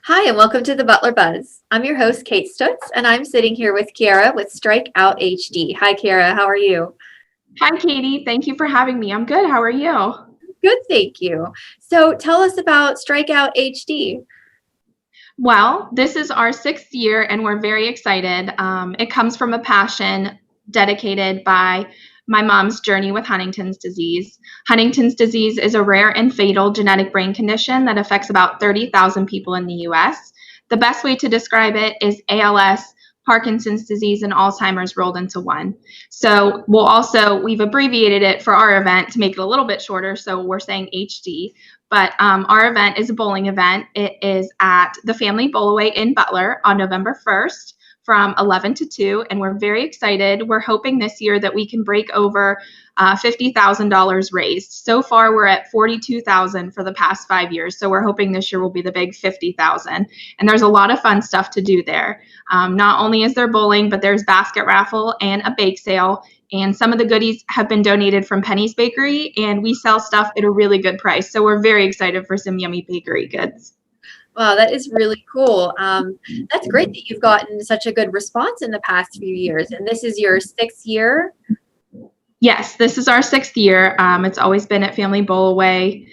Hi, and welcome to the Butler Buzz. I'm your host, Kate Stutz, and I'm sitting here with Kiara with Strike Out HD. Hi, Kiara. How are you? Hi, Katie. Thank you for having me. I'm good. How are you? Good, thank you. So tell us about Strikeout HD. Well, this is our sixth year, and we're very excited. It comes from a passion dedicated by my mom's journey with Huntington's disease. Huntington's disease is a rare and fatal genetic brain condition that affects about 30,000 people in the US. The best way to describe it is ALS, Parkinson's disease, and Alzheimer's rolled into one. So we've abbreviated it for our event to make it a little bit shorter. So we're saying HD. But our event is a bowling event. It is at the Family Bowlaway in Butler on November 1st from 11 to 2, and we're very excited. We're hoping this year that we can break over $50,000 raised. So far, we're at $42,000 for the past 5 years, so we're hoping this year will be the big $50,000. And there's a lot of fun stuff to do there. Not only is there bowling, but there's basket raffle and a bake sale. And some of the goodies have been donated from Penny's Bakery, and we sell stuff at a really good price. So we're very excited for some yummy bakery goods. Wow, that is really cool. That's great that you've gotten such a good response in the past few years, and this is your sixth year. Yes, this is our sixth year. It's always been at Family Bowlaway.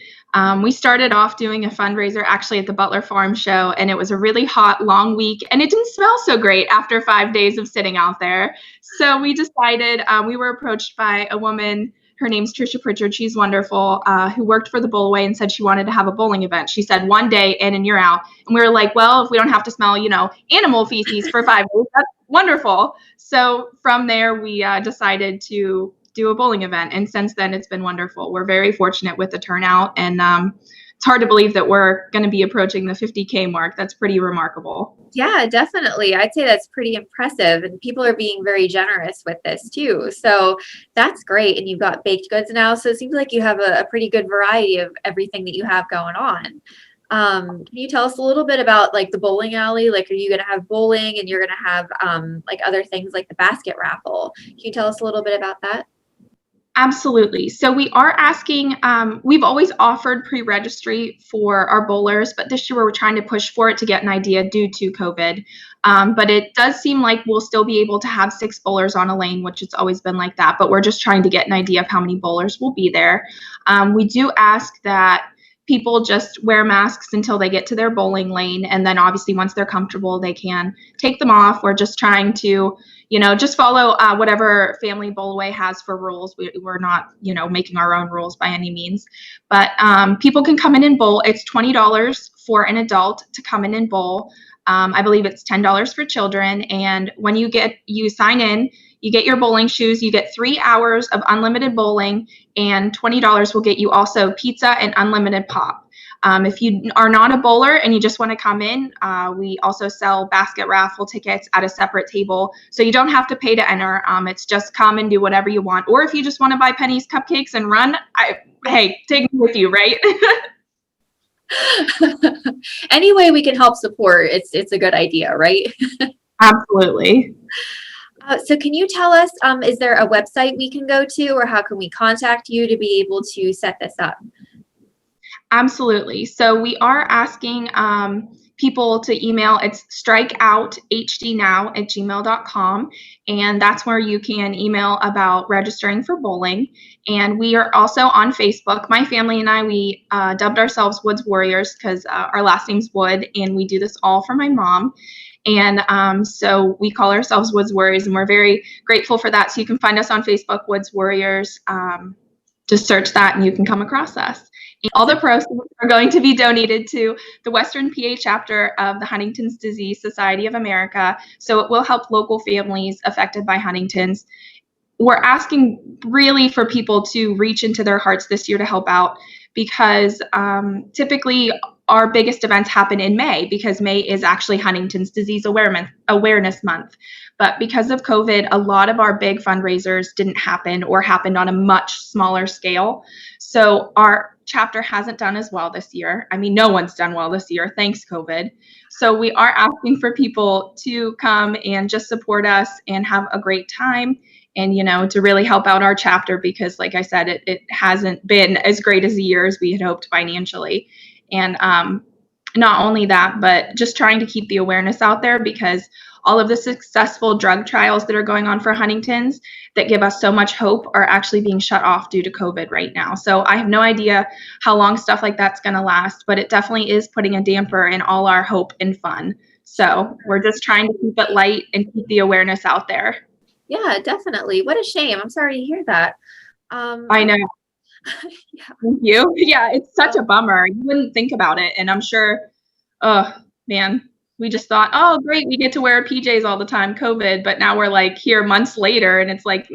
We started off doing a fundraiser actually at the Butler Farm Show, and it was a really hot, long week, and it didn't smell so great after 5 days of sitting out there. So we decided, we were approached by a woman, her name's Trisha Pritchard, she's wonderful, who worked for the Bowlaway and said she wanted to have a bowling event. She said 1 day in and you're out. And we were like, well, if we don't have to smell, animal feces for 5 days, that's wonderful. So from there, we decided to do a bowling event. And since then, it's been wonderful. We're very fortunate with the turnout. And it's hard to believe that we're going to be approaching the 50K mark. That's pretty remarkable. Yeah, definitely. I'd say that's pretty impressive, and people are being very generous with this too. So that's great. And you've got baked goods now, so it seems like you have a pretty good variety of everything that you have going on. Can you tell us a little bit about like the bowling alley? Like, are you going to have bowling and you're going to have like other things like the basket raffle? Can you tell us a little bit about that? Absolutely. So we are asking, we've always offered pre-registry for our bowlers, but this year we're trying to push for it to get an idea due to COVID. But it does seem like we'll still be able to have 6 bowlers on a lane, which it's always been like that, but we're just trying to get an idea of how many bowlers will be there. We do ask that people just wear masks until they get to their bowling lane. And then obviously once they're comfortable, they can take them off. We're just trying to, just follow whatever Family Bowlaway has for rules. We're not, making our own rules by any means. But people can come in and bowl. It's $20 for an adult to come in and bowl. I believe it's $10 for children. And when you sign in, you get your bowling shoes, you get 3 hours of unlimited bowling, and $20 will get you also pizza and unlimited pop. If you are not a bowler and you just want to come in, we also sell basket raffle tickets at a separate table. So you don't have to pay to enter. It's just come and do whatever you want. Or if you just want to buy Penny's cupcakes and run, hey, take me with you, right? Any way we can help support, it's a good idea, right? Absolutely. So can you tell us, is there a website we can go to, or how can we contact you to be able to set this up? Absolutely. So we are asking people to email. It's strikeouthdnow@gmail.com. And that's where you can email about registering for bowling. And we are also on Facebook. My family and I, we dubbed ourselves Woods Warriors because our last name's Wood, and we do this all for my mom. And so we call ourselves Woods Warriors, and we're very grateful for that. So you can find us on Facebook, Woods Warriors. Just search that and you can come across us. And all the proceeds are going to be donated to the Western PA chapter of the Huntington's Disease Society of America. So it will help local families affected by Huntington's. We're asking really for people to reach into their hearts this year to help out, because typically our biggest events happen in May, because May is actually Huntington's Disease Awareness Month. But because of COVID, a lot of our big fundraisers didn't happen or happened on a much smaller scale. So our chapter hasn't done as well this year. I mean, no one's done well this year, thanks COVID. So we are asking for people to come and just support us and have a great time, and, to really help out our chapter, because like I said, it hasn't been as great as the year as we had hoped financially. And not only that, but just trying to keep the awareness out there, because all of the successful drug trials that are going on for Huntington's that give us so much hope are actually being shut off due to COVID right now. So I have no idea how long stuff like that's going to last, but it definitely is putting a damper in all our hope and fun. So we're just trying to keep it light and keep the awareness out there. Yeah, definitely. What a shame. I'm sorry to hear that. I know. Yeah. Thank you. Yeah, it's such a bummer. You wouldn't think about it. And I'm sure, oh man, we just thought, oh, great, we get to wear PJs all the time, COVID. But now we're like here months later, and it's like,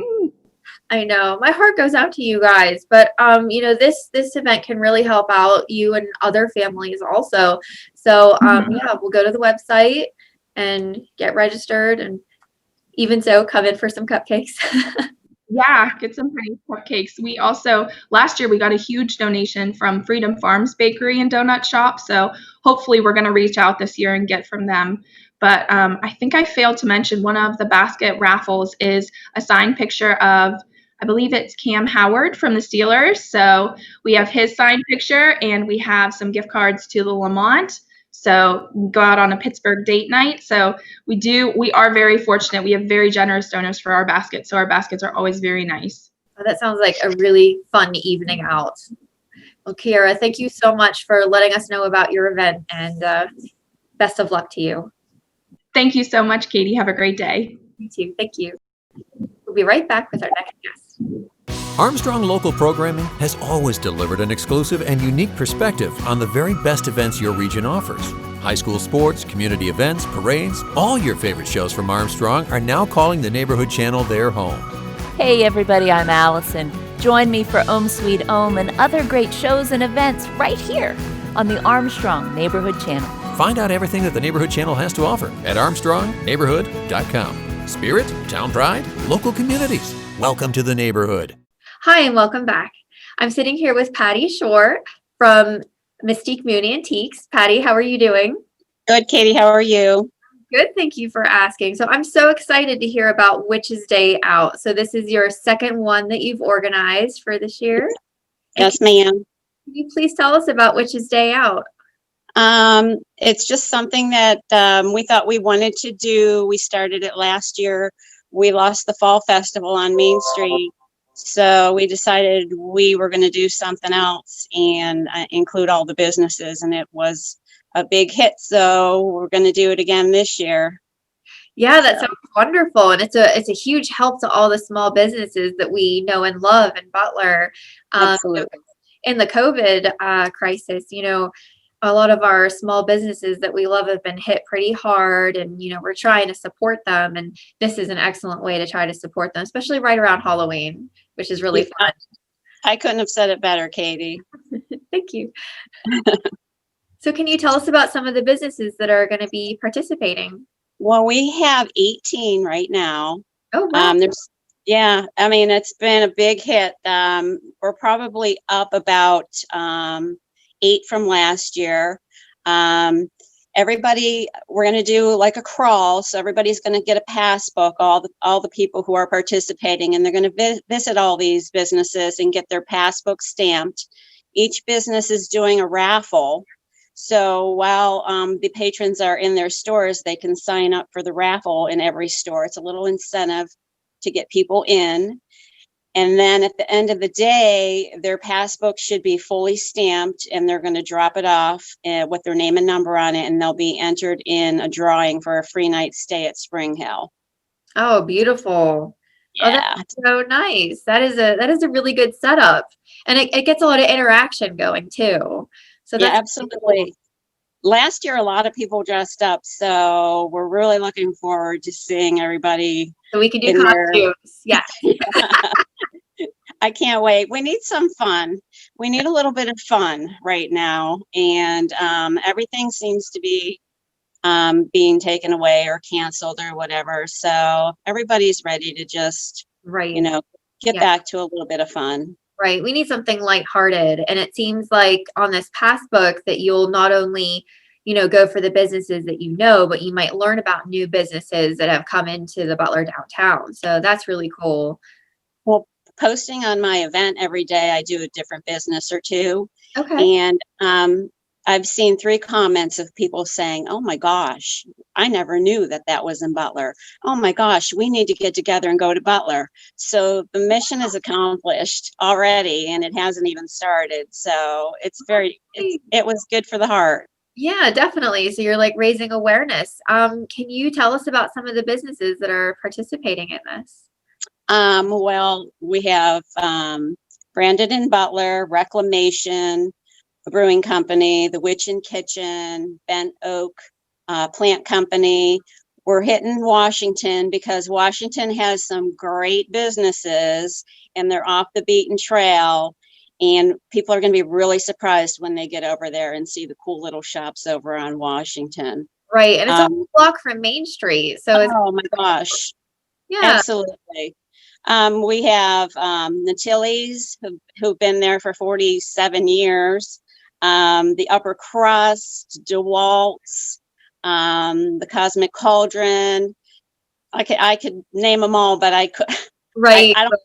I know. My heart goes out to you guys, but this event can really help out you and other families also. So yeah, we'll go to the website and get registered, and even so, come in for some cupcakes. yeah, get some nice cupcakes. We also, last year, we got a huge donation from Freedom Farms Bakery and Donut Shop. So hopefully we're going to reach out this year and get from them. But I think I failed to mention one of the basket raffles is a signed picture of, I believe it's Cam Howard from the Steelers. So we have his signed picture, and we have some gift cards to the Lamont. So we go out on a Pittsburgh date night. So we are very fortunate. We have very generous donors for our baskets. So our baskets are always very nice. Oh, that sounds like a really fun evening out. Well, Kiara, thank you so much for letting us know about your event, and best of luck to you. Thank you so much, Katie. Have a great day. You too. Thank you. We'll be right back with our next guest. Armstrong Local Programming has always delivered an exclusive and unique perspective on the very best events your region offers. High school sports, community events, parades, all your favorite shows from Armstrong are now calling the Neighborhood Channel their home. Hey everybody, I'm Allison. Join me for Sweet Ohm and other great shows and events right here on the Armstrong Neighborhood Channel. Find out everything that the Neighborhood Channel has to offer at armstrongneighborhood.com. Spirit, town pride, local communities. Welcome to the neighborhood. Hi, and welcome back. I'm sitting here with Patty Shore from Mystique Mooney Antiques. Patty, how are you doing? Good, Katie. How are you? Good, thank you for asking. So I'm so excited to hear about Witch's Day Out. So this is your second one that you've organized for this year? Yes, ma'am. Can you please tell us about Witch's Day Out? It's just something that we thought we wanted to do. We started it last year. We lost the Fall Festival on Main Street. So we decided we were going to do something else and include all the businesses, and it was a big hit. So we're going to do it again this year. Yeah, that sounds wonderful. And it's a huge help to all the small businesses that we know and love in Butler. Absolutely. In the COVID crisis, a lot of our small businesses that we love have been hit pretty hard, and we're trying to support them, and this is an excellent way to try to support them, especially right around Halloween, which is really fun. I couldn't have said it better, Katie. Thank you. So can you tell us about some of the businesses that are going to be participating? Well, we have 18 right now. Oh, wow. It's been a big hit. We're probably up about 8 from last year. Everybody, we're going to do like a crawl. So everybody's going to get a passbook, all the people who are participating, and they're going to visit all these businesses and get their passbook stamped. Each business is doing a raffle. So while the patrons are in their stores, they can sign up for the raffle in every store. It's a little incentive to get people in. And then at the end of the day, their passbook should be fully stamped, and they're going to drop it off with their name and number on it, and they'll be entered in a drawing for a free night stay at Spring Hill. Oh, beautiful. Yeah. Oh, that's so nice. That is a really good setup. And it gets a lot of interaction going too. So that's absolutely. Cool. Last year, a lot of people dressed up, so we're really looking forward to seeing everybody. So we can do costumes. Yeah. I can't wait. We need some fun. We need a little bit of fun right now, and everything seems to be being taken away or canceled or whatever. So everybody's ready to just, get back to a little bit of fun. Right. We need something lighthearted. And it seems like on this passbook that you'll not only, go for the businesses that but you might learn about new businesses that have come into the Butler downtown. So that's really cool. Well, posting on my event every day, I do a different business or two. Okay. And I've seen 3 comments of people saying, "Oh my gosh, I never knew that that was in Butler. Oh my gosh, we need to get together and go to Butler." So the mission is accomplished already, and it hasn't even started. So it was good for the heart. Yeah, definitely. So you're like raising awareness. Can you tell us about some of the businesses that are participating in this? Well, we have Brandon and Butler, Reclamation, a brewing company, the Witch and Kitchen, Bent Oak Plant Company. We're hitting Washington because Washington has some great businesses and they're off the beaten trail. And people are going to be really surprised when they get over there and see the cool little shops over on Washington. Right. And it's a block from Main Street. So it's, Oh my gosh. yeah. Absolutely. We have Natilles who've been there for 47 years. The Upper Crust, DeWalt's, the Cosmic Cauldron. I could name them all, but I could. Right. I don't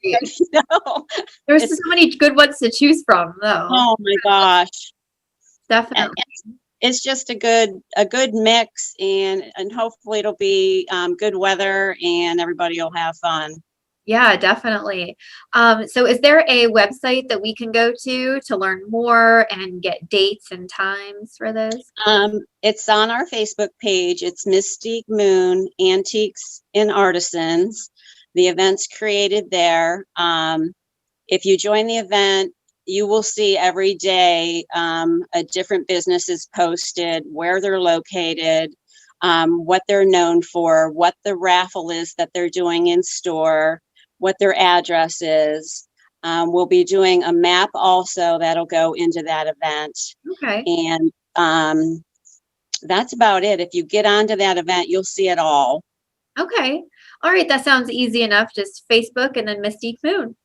know. There's so many good ones to choose from, though. Oh my gosh. Definitely. It's just a good mix, and hopefully it'll be good weather and everybody will have fun. Yeah, definitely. So is there a website that we can go to learn more and get dates and times for this? It's on our Facebook page. It's Mystique Moon Antiques and Artisans. The event's created there. If you join the event, you will see every day a different business is posted, where they're located, what they're known for, what the raffle is that they're doing in store, what their address is. We'll be doing a map also that'll go into that event. Okay. And that's about it. If you get onto that event, you'll see it all. Okay. All right. That sounds easy enough. Just Facebook and then Mystique Moon.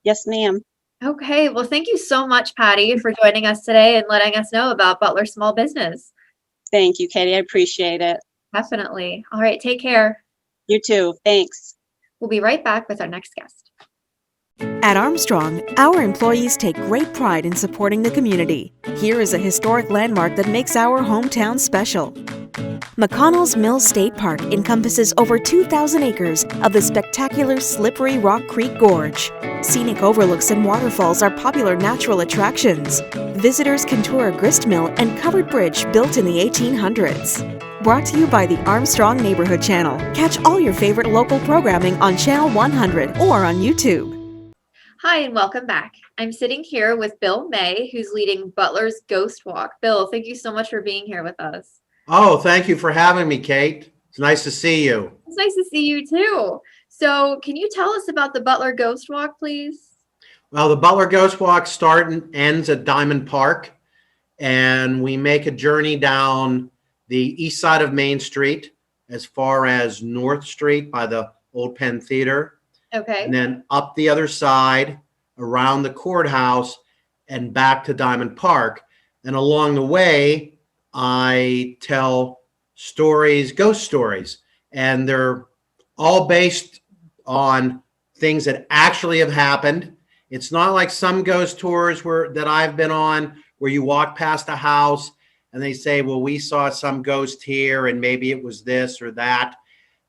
Yes, ma'am. Okay. Well, thank you so much, Patty, for joining us today and letting us know about Butler Small Business. Thank you, Katie. I appreciate it. Definitely. All right. Take care. You too. Thanks. We'll be right back with our next guest. At Armstrong, our employees take great pride in supporting the community. Here is a historic landmark that makes our hometown special. McConnell's Mill State Park encompasses over 2,000 acres of the spectacular slippery Rock Creek Gorge. Scenic overlooks and waterfalls are popular natural attractions. Visitors can tour a grist mill and covered bridge built in the 1800s. Brought to you by the Armstrong Neighborhood Channel. Catch all your favorite local programming on Channel 100 or on YouTube. Hi, and welcome back. I'm sitting here with Bill May, who's leading Butler's Ghost Walk. Bill, thank you so much for being here with us. Oh, thank you for having me, Kate. It's nice to see you. It's nice to see you too. So can you tell us about the Butler Ghost Walk, please? Well, the Butler Ghost Walk starts and ends at Diamond Park, and we make a journey down the east side of Main Street as far as North Street by the Old Penn Theater. Okay. And then up the other side around the courthouse and back to Diamond Park. And along the way, I tell stories, ghost stories, and they're all based on things that actually have happened. It's not like some ghost tours that I've been on where you walk past a house and they say, well, we saw some ghost here and maybe it was this or that.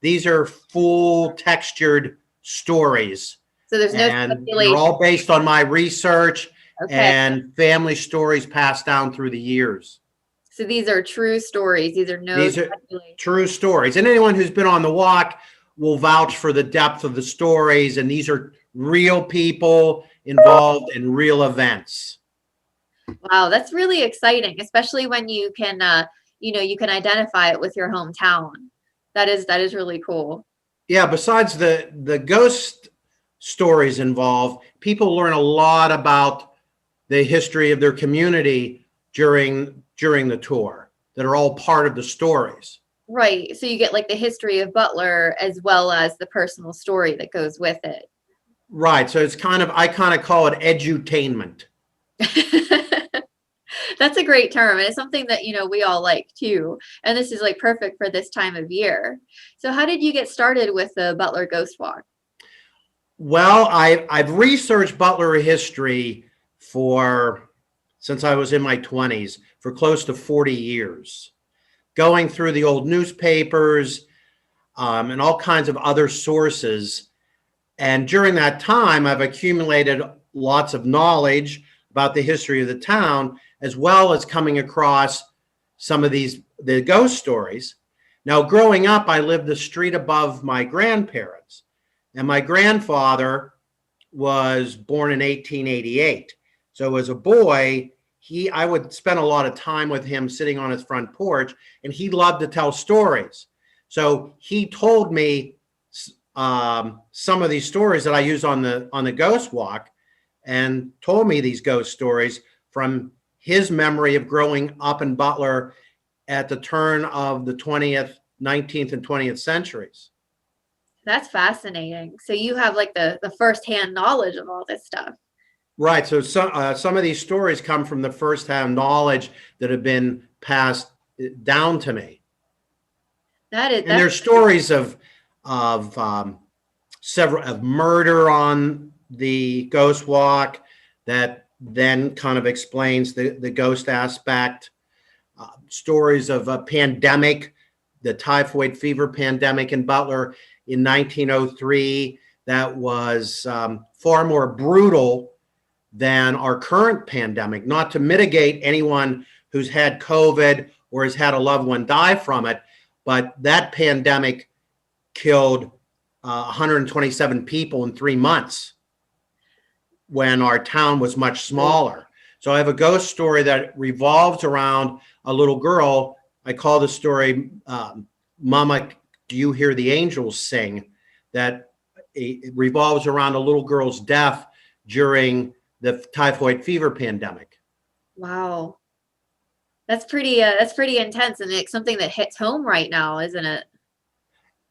These are full textured stories. So there's no and speculation. they're all based on my research Okay. and family stories passed down through the years. So these are true stories. These are speculation. True stories. And anyone who's been on the walk will vouch for the depth of the stories. And these are real people involved in real events. Wow, that's really exciting, especially when you can, you can identify it with your hometown. That is really cool. Yeah, besides the ghost stories involved, people learn a lot about the history of their community during the tour that are all part of the stories. Right. So you get like the history of Butler as well as the personal story that goes with it. Right. So it's I kind of call it edutainment. That's a great term. And it's something that, we all like too. And this is like perfect for this time of year. So how did you get started with the Butler Ghost Walk? Well, I've researched Butler history since I was in my 20s, for close to 40 years, going through the old newspapers and all kinds of other sources. And during that time, I've accumulated lots of knowledge about the history of the town, as well as coming across some of the ghost stories. Now, growing up, I lived the street above my grandparents, and my grandfather was born in 1888. So as a boy, I would spend a lot of time with him sitting on his front porch, and he loved to tell stories. So he told me some of these stories that I use on the ghost walk, and told me these ghost stories from his memory of growing up in Butler at the turn of the 19th and 20th centuries. That's fascinating. So you have like the firsthand knowledge of all this stuff. Right. So some of these stories come from the firsthand knowledge that have been passed down to me. And there's stories of several of murder on the ghost walk that then kind of explains the ghost aspect. Stories of a pandemic, the typhoid fever pandemic in Butler in 1903, that was far more brutal than our current pandemic. Not to mitigate anyone who's had COVID or has had a loved one die from it, but that pandemic killed 127 people in 3 months when our town was much smaller. So I have a ghost story that revolves around a little girl. I call the story, Mama, Do You Hear the Angels Sing? That it revolves around a little girl's death during the typhoid fever pandemic. Wow. That's pretty intense, and it's something that hits home right now, isn't it?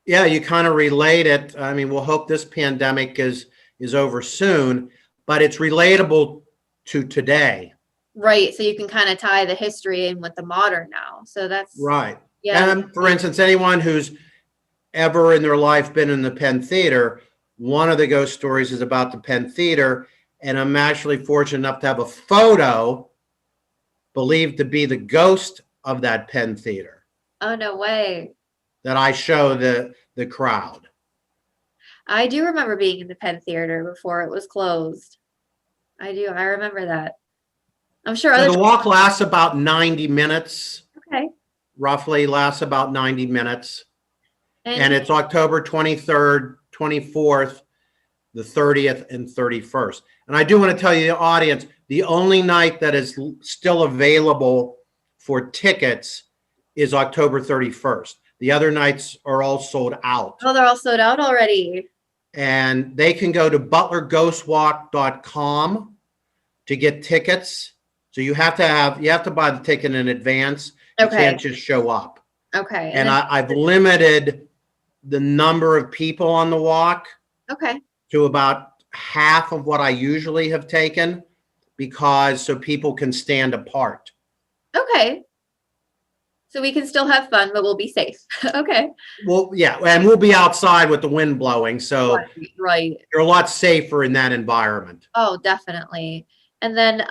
Yeah, you kind of relate it. I mean, we'll hope this pandemic is over soon, but it's relatable to today. Right. So you can kind of tie the history in with the modern now. So that's right. Yeah. And for instance, anyone who's ever in their life been in the Penn Theater, one of the ghost stories is about the Penn Theater. And I'm actually fortunate enough to have a photo believed to be the ghost of that Penn Theater. Oh, no way. That I show the crowd. I do remember being in the Penn Theater before it was closed. I do. I remember that. I'm sure So the walk lasts about 90 minutes. Okay. Roughly lasts about 90 minutes. And it's October 23rd, 24th, the 30th, and 31st. And I do want to tell you, the audience, the only night that is still available for tickets is October 31st. The other nights are all sold out. Oh, they're all sold out already. And they can go to butlerghostwalk.com to get tickets. So you have to buy the ticket in advance. Okay. You can't just show up. Okay. And I've limited the number of people on the walk. Okay. To about half of what I usually have taken, so people can stand apart. Okay. So we can still have fun, but we'll be safe. Okay. Well, yeah, and we'll be outside with the wind blowing, so right. You're a lot safer in that environment. Oh, definitely. And then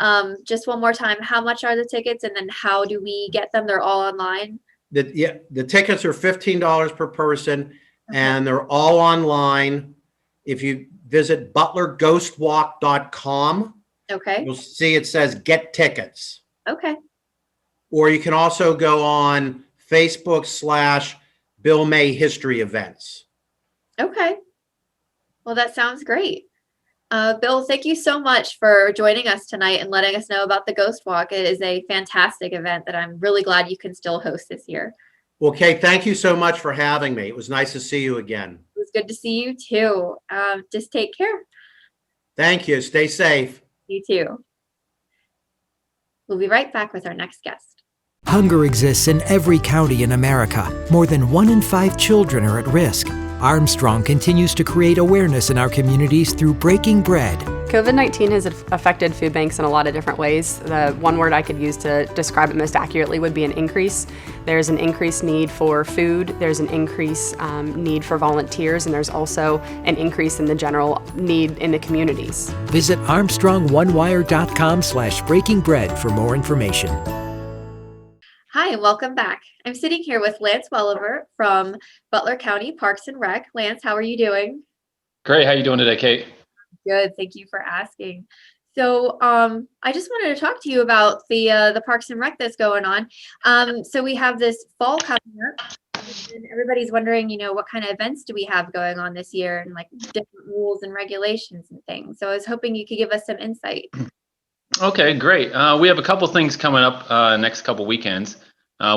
just one more time, how much are the tickets, and then how do we get them? They're all online? The tickets are $15 per person, and they're all online. If you visit butlerghostwalk.com, okay, you'll see it says get tickets. Okay. Or you can also go on Facebook /Bill May History Events. Okay. Well, that sounds great. Bill, thank you so much for joining us tonight and letting us know about the Ghost Walk. It is a fantastic event that I'm really glad you can still host this year. Well, Kate, thank you so much for having me. It was nice to see you again. It was good to see you too. Just take care. Thank you. Stay safe. You too. We'll be right back with our next guest. Hunger exists in every county in America. More than 1 in 5 children are at risk. Armstrong continues to create awareness in our communities through Breaking Bread. COVID-19 has affected food banks in a lot of different ways. The one word I could use to describe it most accurately would be an increase. There's an increased need for food, there's an increased need for volunteers, and there's also an increase in the general need in the communities. Visit ArmstrongOneWire.com/breakingbread for more information. Hi, and welcome back. I'm sitting here with Lance Welliver from Butler County Parks and Rec. Lance, how are you doing? Great. How you doing today, Kate? Good, thank you for asking. So, I just wanted to talk to you about the Parks and Rec that's going on. So we have this fall coming up, and everybody's wondering, what kind of events do we have going on this year, and like different rules and regulations and things. So I was hoping you could give us some insight. Okay, great. We have a couple things coming up next couple weekends.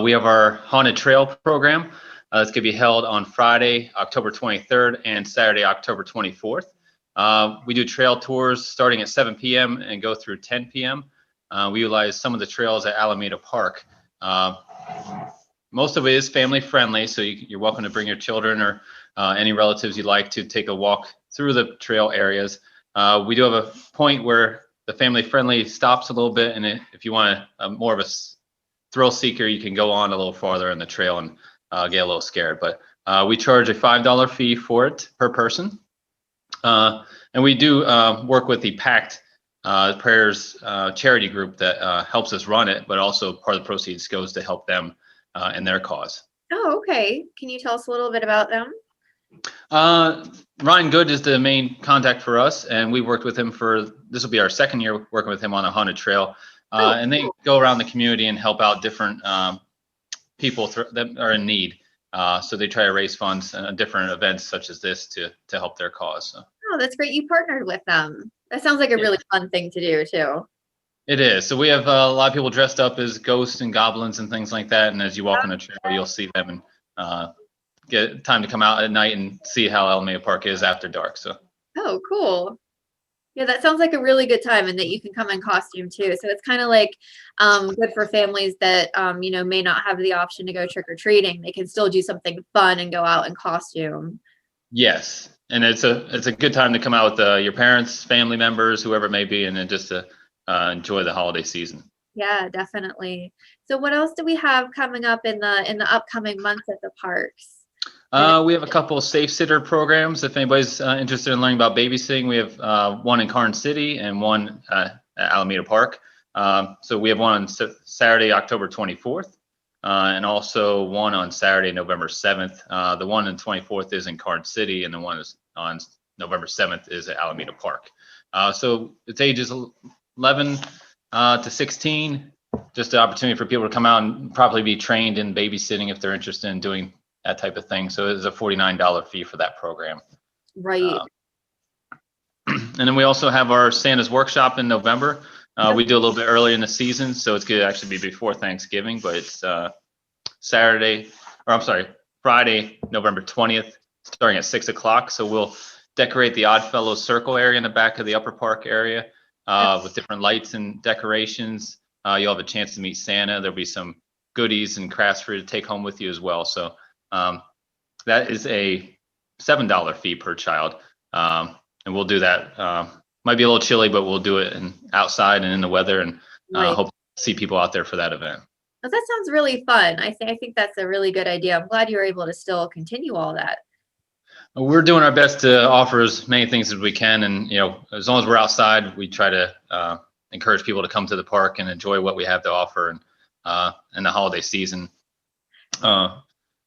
We have our Haunted Trail program. It's going to be held on Friday, October 23rd and Saturday, October 24th. We do trail tours starting at 7 p.m. and go through 10 p.m. We utilize some of the trails at Alameda Park. Most of it is family friendly, so you're welcome to bring your children or any relatives you'd like to take a walk through the trail areas. We do have a point where the family friendly stops a little bit, and if you want more of a thrill seeker, you can go on a little farther in the trail and get a little scared. But we charge a $5 fee for it per person. And we do work with the Pact Prayers charity group that helps us run it, but also part of the proceeds goes to help them in their cause. Oh, okay. Can you tell us a little bit about them? Ryan Good is the main contact for us, and we worked with him this will be our second year working with him on a haunted trail. And they go around the community and help out different people that are in need. So they try to raise funds and different events such as this to help their cause. So. Oh, that's great. You partnered with them. That sounds like a really fun thing to do too. It is. So we have a lot of people dressed up as ghosts and goblins and things like that. And as you walk on the trail, you'll see them and get time to come out at night and see how Alameda Park is after dark. So. Oh, cool. Yeah, that sounds like a really good time, and that you can come in costume too. So it's kind of like good for families that may not have the option to go trick or treating. They can still do something fun and go out in costume. Yes, and it's a good time to come out with your parents, family members, whoever it may be, and then just to enjoy the holiday season. Yeah, definitely. So what else do we have coming up in the upcoming months at the parks? We have a couple of safe sitter programs. If anybody's interested in learning about babysitting, we have one in Carn City and one at Alameda Park. So we have one on Saturday, October 24th, and also one on Saturday, November 7th. The one on 24th is in Carn City, and the one is on November 7th is at Alameda Park. So it's ages 11 to 16, just the opportunity for people to come out and probably be trained in babysitting if they're interested in doing that type of thing. So it's a $49 fee for that program. Right. And then we also have our Santa's workshop in November. We do a little bit early in the season, so it's going to actually be before Thanksgiving, but it's Friday, November 20th, starting at 6 o'clock. So we'll decorate the Oddfellows Circle area in the back of the Upper Park area with different lights and decorations. You'll have a chance to meet Santa. There'll be some goodies and crafts for you to take home with you as well. So that is a $7 fee per child. And we'll do that. Might be a little chilly, but we'll do it outside and in the weather, and hope to see people out there for that event. Well, that sounds really fun. I think that's a really good idea. I'm glad you were able to still continue all that. We're doing our best to offer as many things as we can, and as long as we're outside, we try to encourage people to come to the park and enjoy what we have to offer in the holiday season.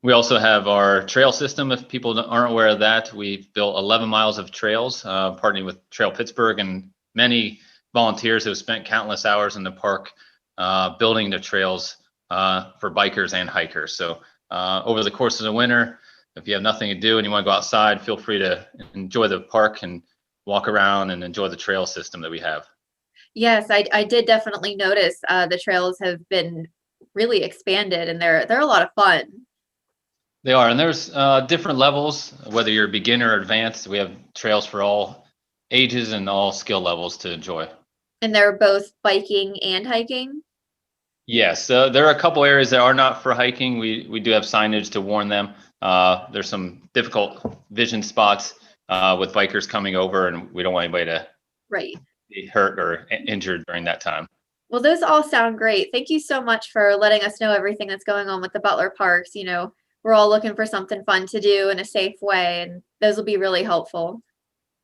We also have our trail system. If people aren't aware of that, we've built 11 miles of trails, partnering with Trail Pittsburgh, and many volunteers have spent countless hours in the park building the trails for bikers and hikers. So over the course of the winter, if you have nothing to do and you want to go outside, feel free to enjoy the park and walk around and enjoy the trail system that we have. Yes, I did definitely notice the trails have been really expanded, and they're a lot of fun. They are, and there's different levels, whether you're beginner or advanced. We have trails for all ages and all skill levels to enjoy. And they're both biking and hiking? Yes, there are a couple areas that are not for hiking. We do have signage to warn them. There's some difficult vision spots with bikers coming over, and we don't want anybody to be hurt or injured during that time. Well, those all sound great. Thank you so much for letting us know everything that's going on with the Butler Parks. We're all looking for something fun to do in a safe way, and those will be really helpful.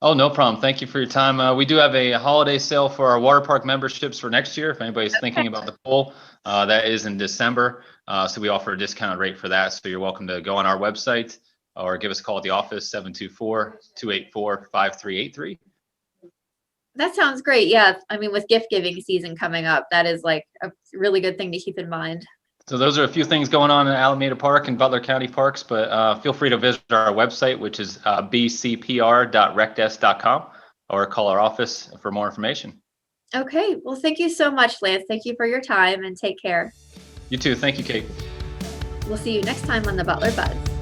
Oh, no problem. Thank you for your time. We do have a holiday sale for our water park memberships for next year. If anybody's thinking about the pool, that is in December. So we offer a discounted rate for that. So you're welcome to go on our website or give us a call at the office, 724-284-5383. That sounds great. Yeah. I mean, with gift giving season coming up, that is like a really good thing to keep in mind. So those are a few things going on in Alameda Park and Butler County Parks, but feel free to visit our website, which is bcpr.recdesk.com, or call our office for more information. Okay. Well, thank you so much, Lance. Thank you for your time and take care. You too. Thank you, Kate. We'll see you next time on the Butler Buzz.